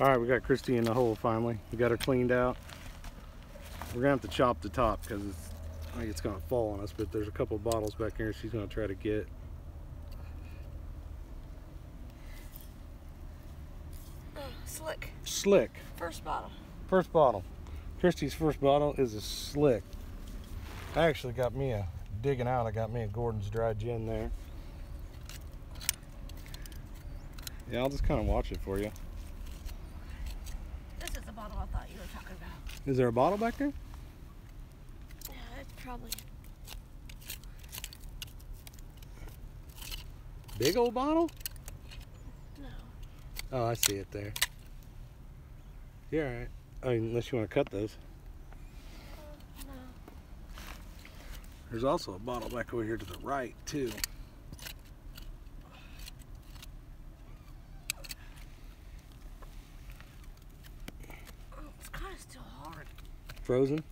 Alright, we got Christy in the hole finally. We got her cleaned out. We're gonna have to chop the top because I think it's gonna fall on us, but there's a couple of bottles back here she's gonna try to get. Oh, slick. Slick. First bottle. First bottle. Christy's first bottle is a slick. I actually got me a digging out. I got me a Gordon's dry gin there. Yeah, I'll just kind of watch it for you. This is the bottle I thought you were talking about. Is there a bottle back there? Yeah, it's probably. Big old bottle? No. Oh, I see it there. You're alright. I mean, unless you want to cut those. No. There's also a bottle back over here to the right, too. Oh, it's kind of still hard. Frozen?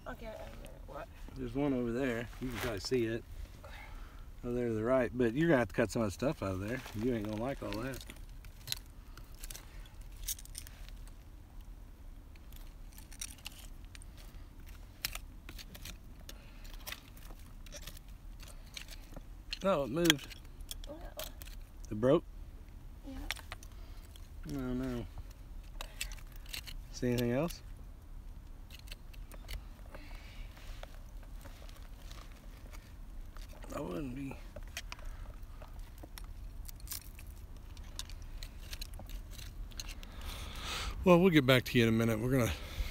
Okay, what? There's one over there. You can probably see it. Over there to the right. But you're going to have to cut some of the stuff out of there. You ain't going to like all that. Oh, it moved. No. It broke? Yeah. No, no. See anything else? I wouldn't be. Well, we'll get back to you in a minute. I think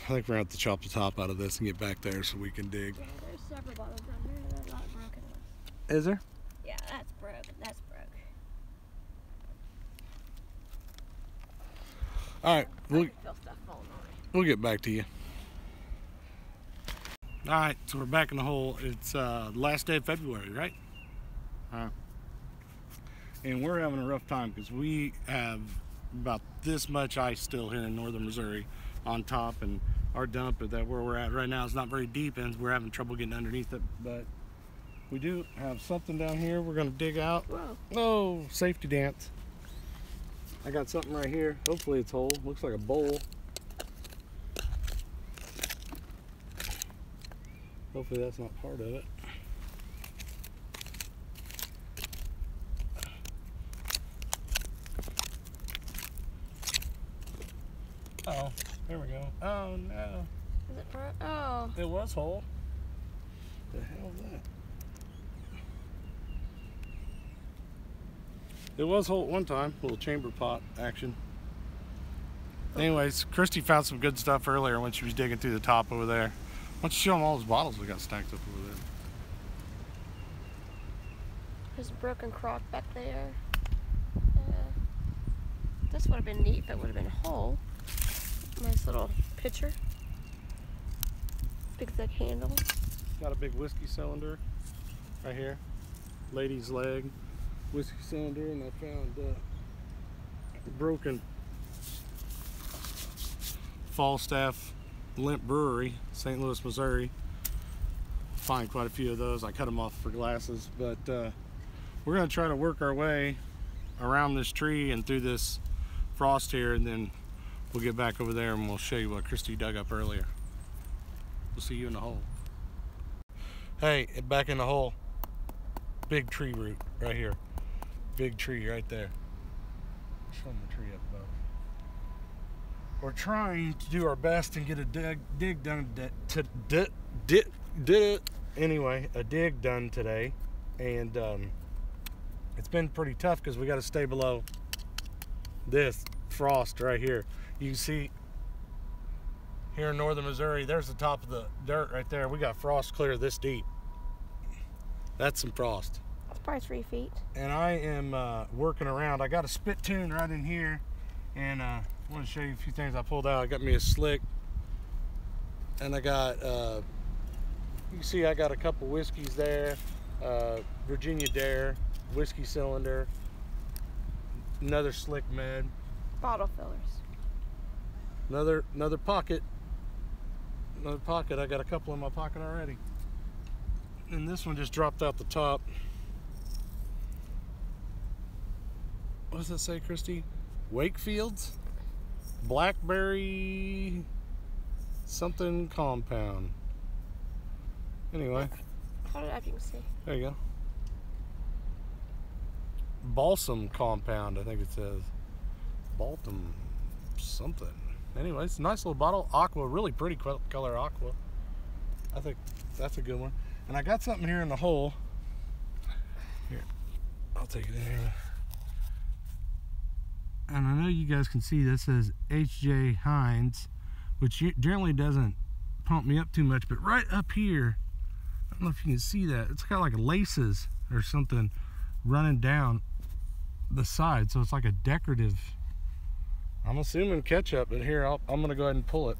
we're gonna have to chop the top out of this and get back there so we can dig. Yeah, there's several bottles down there that are not broken ones. Is there? Yeah, that's broken. That's broke. All right, I can feel stuff falling on me. we'll get back to you. All right, so we're back in the hole. It's last day of February, right? And we're having a rough time because we have about this much ice still here in northern Missouri on top, and our dump that where we're at right now is not very deep, and we're having trouble getting underneath it. But we do have something down here we're going to dig out. Whoa. Oh, safety dance. I got something right here. Hopefully it's whole. Looks like a bowl. Hopefully that's not part of it. Oh, there we go. Oh no. Is it broke? Oh. It was whole. The hell is that? It was whole at one time. A little chamber pot action. Anyways, Christy found some good stuff earlier when she was digging through the top over there. Why don't you show them all those bottles we got stacked up over there? There's a broken crock back there. This would have been neat if it would have been whole. Nice little pitcher. Big thick handle. Got a big whiskey cylinder right here. Lady's leg whiskey cylinder, and I found a broken Falstaff Limp Brewery, St. Louis, Missouri. Find quite a few of those. I cut them off for glasses, but we're going to try to work our way around this tree and through this frost here, and then we'll get back over there and we'll show you what Christy dug up earlier. We'll see you in the hole. Hey, back in the hole. Big tree root right here. Big tree right there. Show them the tree up above. We're trying to do our best and get a dig done anyway, a dig done today, and it's been pretty tough because we got to stay below this frost right here. You can see here in northern Missouri, there's the top of the dirt right there. We got frost clear this deep. That's some frost. It's probably 3 feet. And I am working around. I got a spit tune right in here, and I want to show you a few things I pulled out. I got me a slick, and I got you can see I got a couple whiskeys there, Virginia Dare whiskey cylinder, another slick med, Bottle fillers. another pocket, I got a couple in my pocket already. And this one just dropped out the top. What does that say, Christy? Wakefield's Blackberry something compound. Anyway. Hold it up, you can see. There you go. Balsam compound, I think it says. Balsam something. Anyway, it's a nice little bottle. Aqua, really pretty color aqua. I think that's a good one. And I got something here in the hole. Here, I'll take it in here. And I know you guys can see this says H.J. Heinz, which generally doesn't pump me up too much, but right up here, I don't know if you can see that, it's got like laces or something running down the side, so it's like a decorative, I'm assuming ketchup, but here, I'm gonna go ahead and pull it.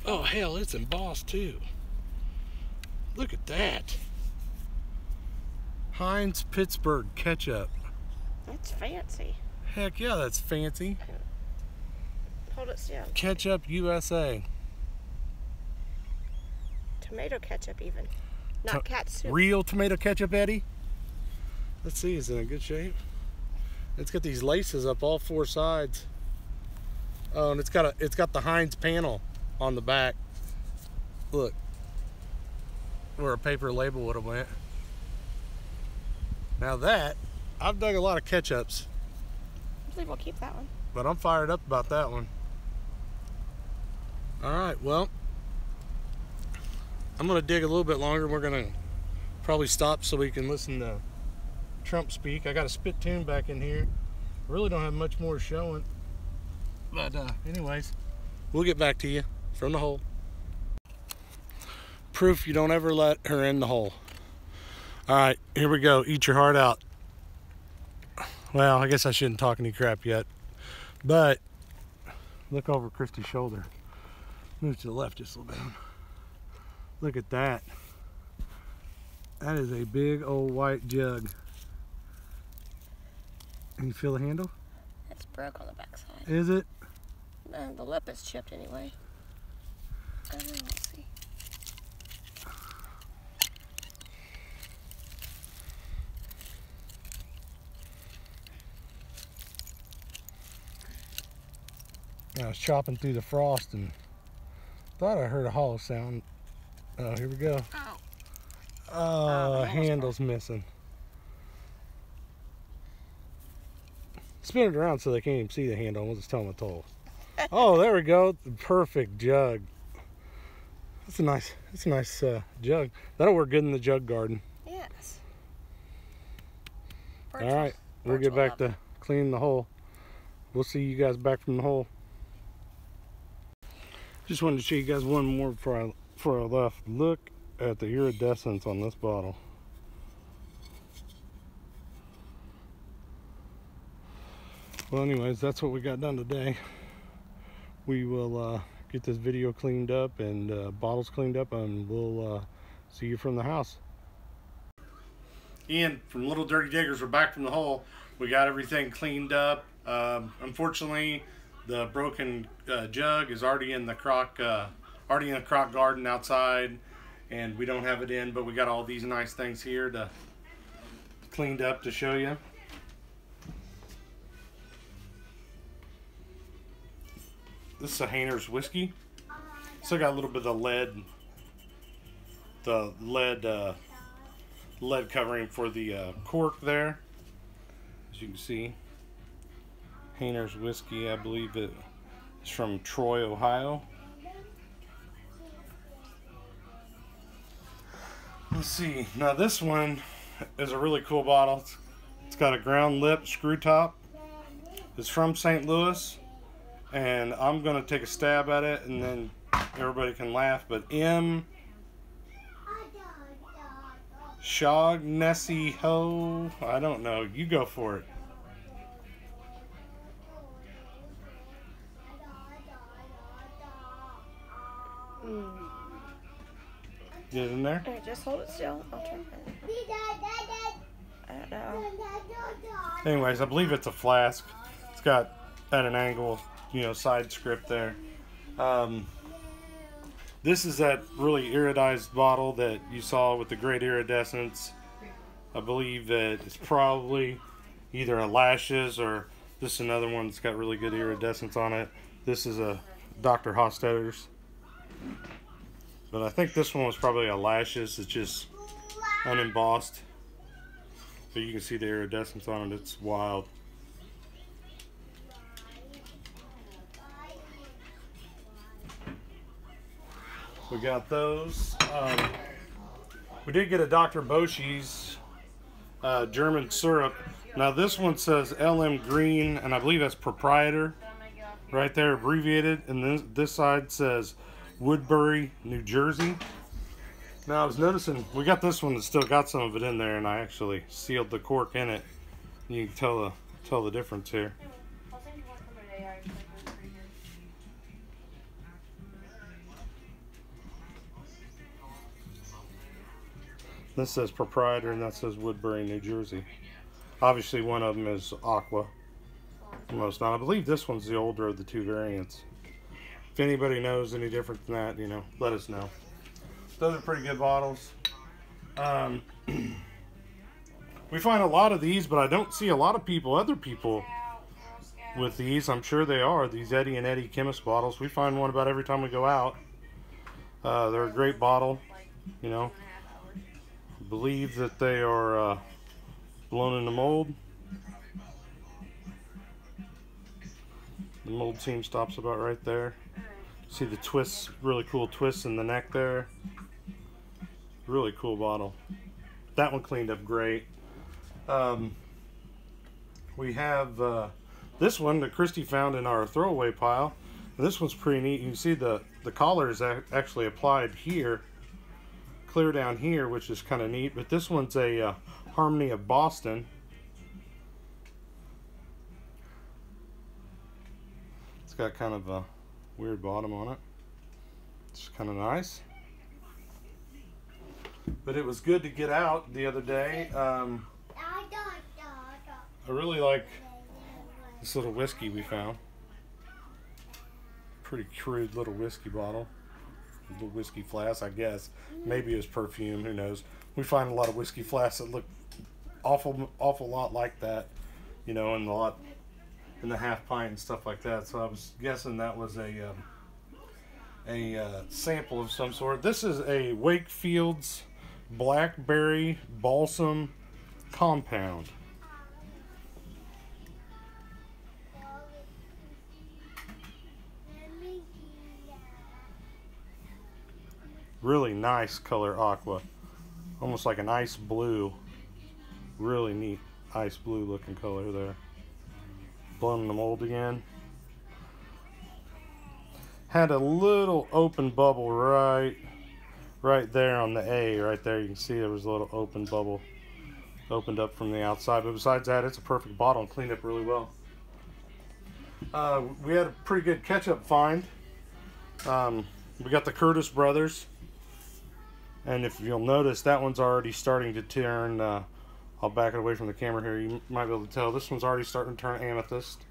Oh hell, it's embossed too. Look at that. Heinz Pittsburgh ketchup. That's fancy. Heck yeah, that's fancy. Hold it still. Ketchup USA. Tomato ketchup even. Not cat soup. Real tomato ketchup, Eddie? Let's see, is it in good shape? It's got these laces up all four sides. Oh, and it's got the Heinz panel on the back. Look. Where a paper label would have went. Now that, I've dug a lot of ketchups. I believe we'll keep that one. But I'm fired up about that one. Alright, well, I'm going to dig a little bit longer. We're going to probably stop so we can listen to Trump speak. I got a spit tune back in here. I really don't have much more showing. But anyways, we'll get back to you from the hole. Proof you don't ever let her in the hole. Alright, here we go. Eat your heart out. Well, I guess I shouldn't talk any crap yet. But look over Christy's shoulder. Move to the left just a little bit. Look at that. That is a big old white jug. Can you feel the handle? It's broke on the back side. Is it? The lip is chipped anyway. I don't know, let's see. I was chopping through the frost and thought I heard a hollow sound. Oh, here we go. Oh, handle's missing. Spin it around so they can't even see the handle. We'll just tell them it's toll. Oh, there we go. The perfect jug. That's a nice jug. That'll work good in the jug garden. Yes. All right, we'll get back to cleaning the hole. We'll see you guys back from the hole. Just wanted to show you guys one more before I left. Look at the iridescence on this bottle. Well, anyways, that's what we got done today. We will get this video cleaned up and bottles cleaned up, and we'll see you from the house. Ian from Little Dirty Diggers, we're back from the hole. We got everything cleaned up. Unfortunately, the broken jug is already in the crock garden outside, and we don't have it in, but we got all these nice things here to cleaned up to show you. This is a Hayner's whiskey. Still got a little bit of lead covering for the cork there, as you can see. Hayner's whiskey, I believe it's from Troy, Ohio. Let's see. Now this one is a really cool bottle. It's got a ground lip screw top. It's from St. Louis, and I'm gonna take a stab at it, and then everybody can laugh. But M. Shaughnessy Ho. I don't know. You go for it. Get it in there? Right, just hold it still. I'll try it. I don't know. Anyways, I believe it's a flask. It's got at an angle, you know, side script there. This is that really iridized bottle that you saw with the great iridescence. I believe that it's probably either a Lashes or this is another one that's got really good iridescence on it. This is a Dr. Hostetter's. But I think this one was probably a Lashes. It's just unembossed. But you can see the iridescence on it. It's wild. We got those. We did get a Dr. Boschi's German syrup. Now this one says LM Green, and I believe that's proprietor right there, abbreviated. And this side says Woodbury, New Jersey. Now I was noticing we got this one that still got some of it in there, and I actually sealed the cork in it. You can tell the difference here. This says proprietor, and that says Woodbury, New Jersey. Obviously, one of them is Aqua. Most not. I believe this one's the older of the two variants. If anybody knows any different than that, you know, let us know. Those are pretty good bottles. We find a lot of these, but I don't see a lot of other people with these. I'm sure they are, these Eddie and Eddie Chemist bottles. We find one about every time we go out. They're a great bottle, you know. Believe that they are blown in the mold. The mold seam stops about right there. See the twists, really cool twists in the neck there. Really cool bottle. That one cleaned up great. We have this one that Christy found in our throwaway pile. And this one's pretty neat. You can see the collar is actually applied here, clear down here, which is kind of neat. But this one's a Harmony of Boston. It's got kind of a weird bottom on it. It's kind of nice. But it was good to get out the other day. I really like this little whiskey we found. Pretty crude little whiskey bottle. Little whiskey flask, I guess. Maybe it's perfume, who knows. We find a lot of whiskey flasks that look awful lot like that, you know, and a lot in the half pint and stuff like that. So I was guessing that was a sample of some sort. This is a Wakefield's Blackberry Balsam Compound. Really nice color aqua. Almost like an ice blue. Really neat ice blue looking color there. Blown in the mold again. Had a little open bubble right there on the A, right there. You can see there was a little open bubble opened up from the outside. But besides that, it's a perfect bottle and cleaned up really well. We had a pretty good ketchup find. We got the Curtis Brothers. And if you'll notice, that one's already starting to turn, I'll back it away from the camera here. You might be able to tell. This one's already starting to turn amethyst.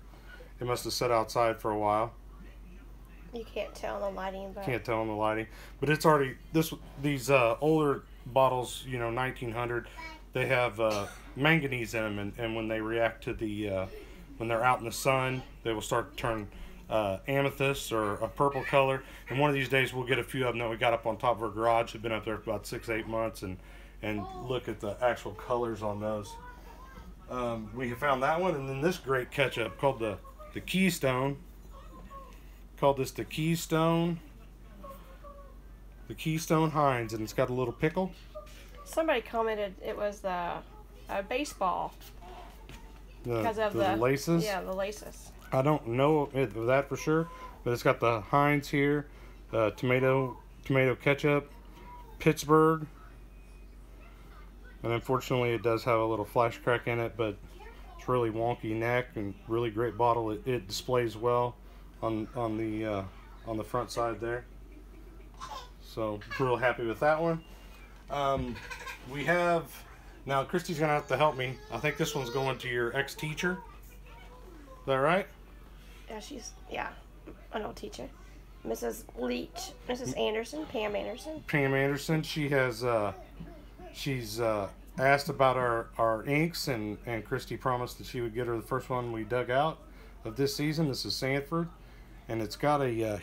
It must have sat outside for a while. You can't tell in the lighting. But can't tell in the lighting. But it's already, these older bottles, you know, 1900, they have manganese in them. And when they react to the, when they're out in the sun, they will start to turn amethyst or a purple color. And one of these days we'll get a few of them that we got up on top of our garage. Have been up there for about 6-8 months and look at the actual colors on those. We have found that one, and then this great ketchup called the Keystone. Called this the Keystone Heinz, and it's got a little pickle. somebody commented it was the baseball because of the laces. Yeah, the laces. I don't know that for sure, but it's got the Heinz here, tomato ketchup, Pittsburgh, and unfortunately it does have a little flash crack in it, but it's really wonky neck and really great bottle. It displays well on the front side there, so real happy with that one. We have now Christy's gonna have to help me. I think this one's going to your ex-teacher. Is that right? Yeah, yeah, an old teacher. Mrs. Leach, Mrs. Anderson, Pam Anderson. Pam Anderson, she has, she's asked about our inks, and Christy promised that she would get her the first one we dug out of this season. This is Sanford, and it's got a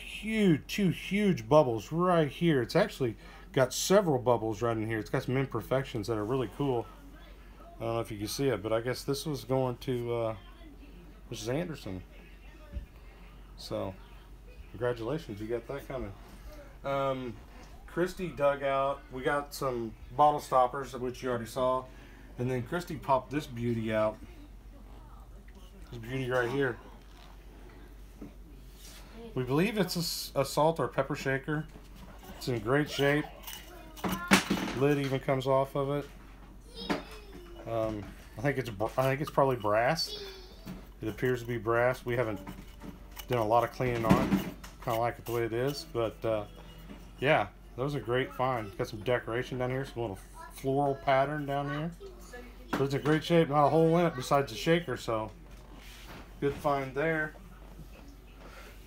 two huge bubbles right here. It's actually got several bubbles right in here. It's got some imperfections that are really cool. I don't know if you can see it, but I guess this was going to Mrs. Anderson. So, congratulations, you got that coming. Christy dug out, we got some bottle stoppers, which you already saw, and then Christy popped this beauty out. This beauty right here. We believe it's a salt or pepper shaker. It's in great shape. Lid even comes off of it. I think it's probably brass. It appears to be brass. We haven't done a lot of cleaning on it. Kind of like it the way it is, but yeah, that was a great find. Got some decoration down here, some little floral pattern down here. But it's in great shape. Not a hole in it besides the shaker, so good find there.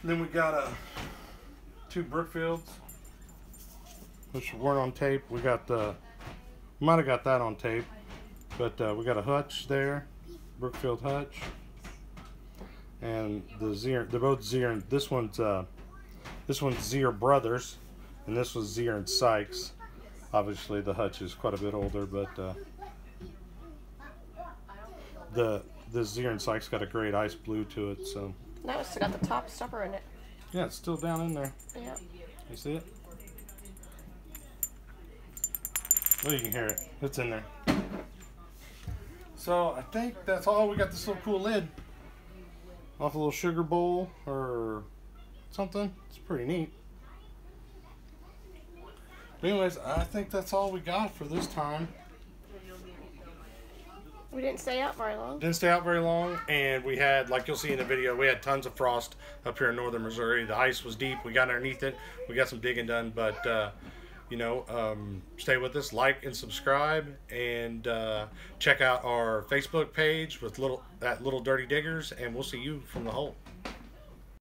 And then we got two Brookfields, which weren't on tape. We got might have got that on tape, but we got a hutch there, Brookfield hutch, and the Zier. They're both Zier. This one's Zier Brothers, and this was Zier and Sykes. Obviously, the hutch is quite a bit older, but the Zier and Sykes got a great ice blue to it. So No, it's still got the top stopper in it. yeah, it's still down in there. Yeah. You see it? Well, you can hear it. It's in there. So I think that's all. We got this little cool lid off a little sugar bowl or something. It's pretty neat. But anyways, I think that's all we got for this time. We didn't stay out very long. Didn't stay out very long, and we had, like you'll see in the video, we had tons of frost up here in northern Missouri. The ice was deep. We got underneath it. We got some digging done, but you know, stay with us, like and subscribe, and check out our Facebook page with Little Dirty Diggers, and we'll see you from the hole.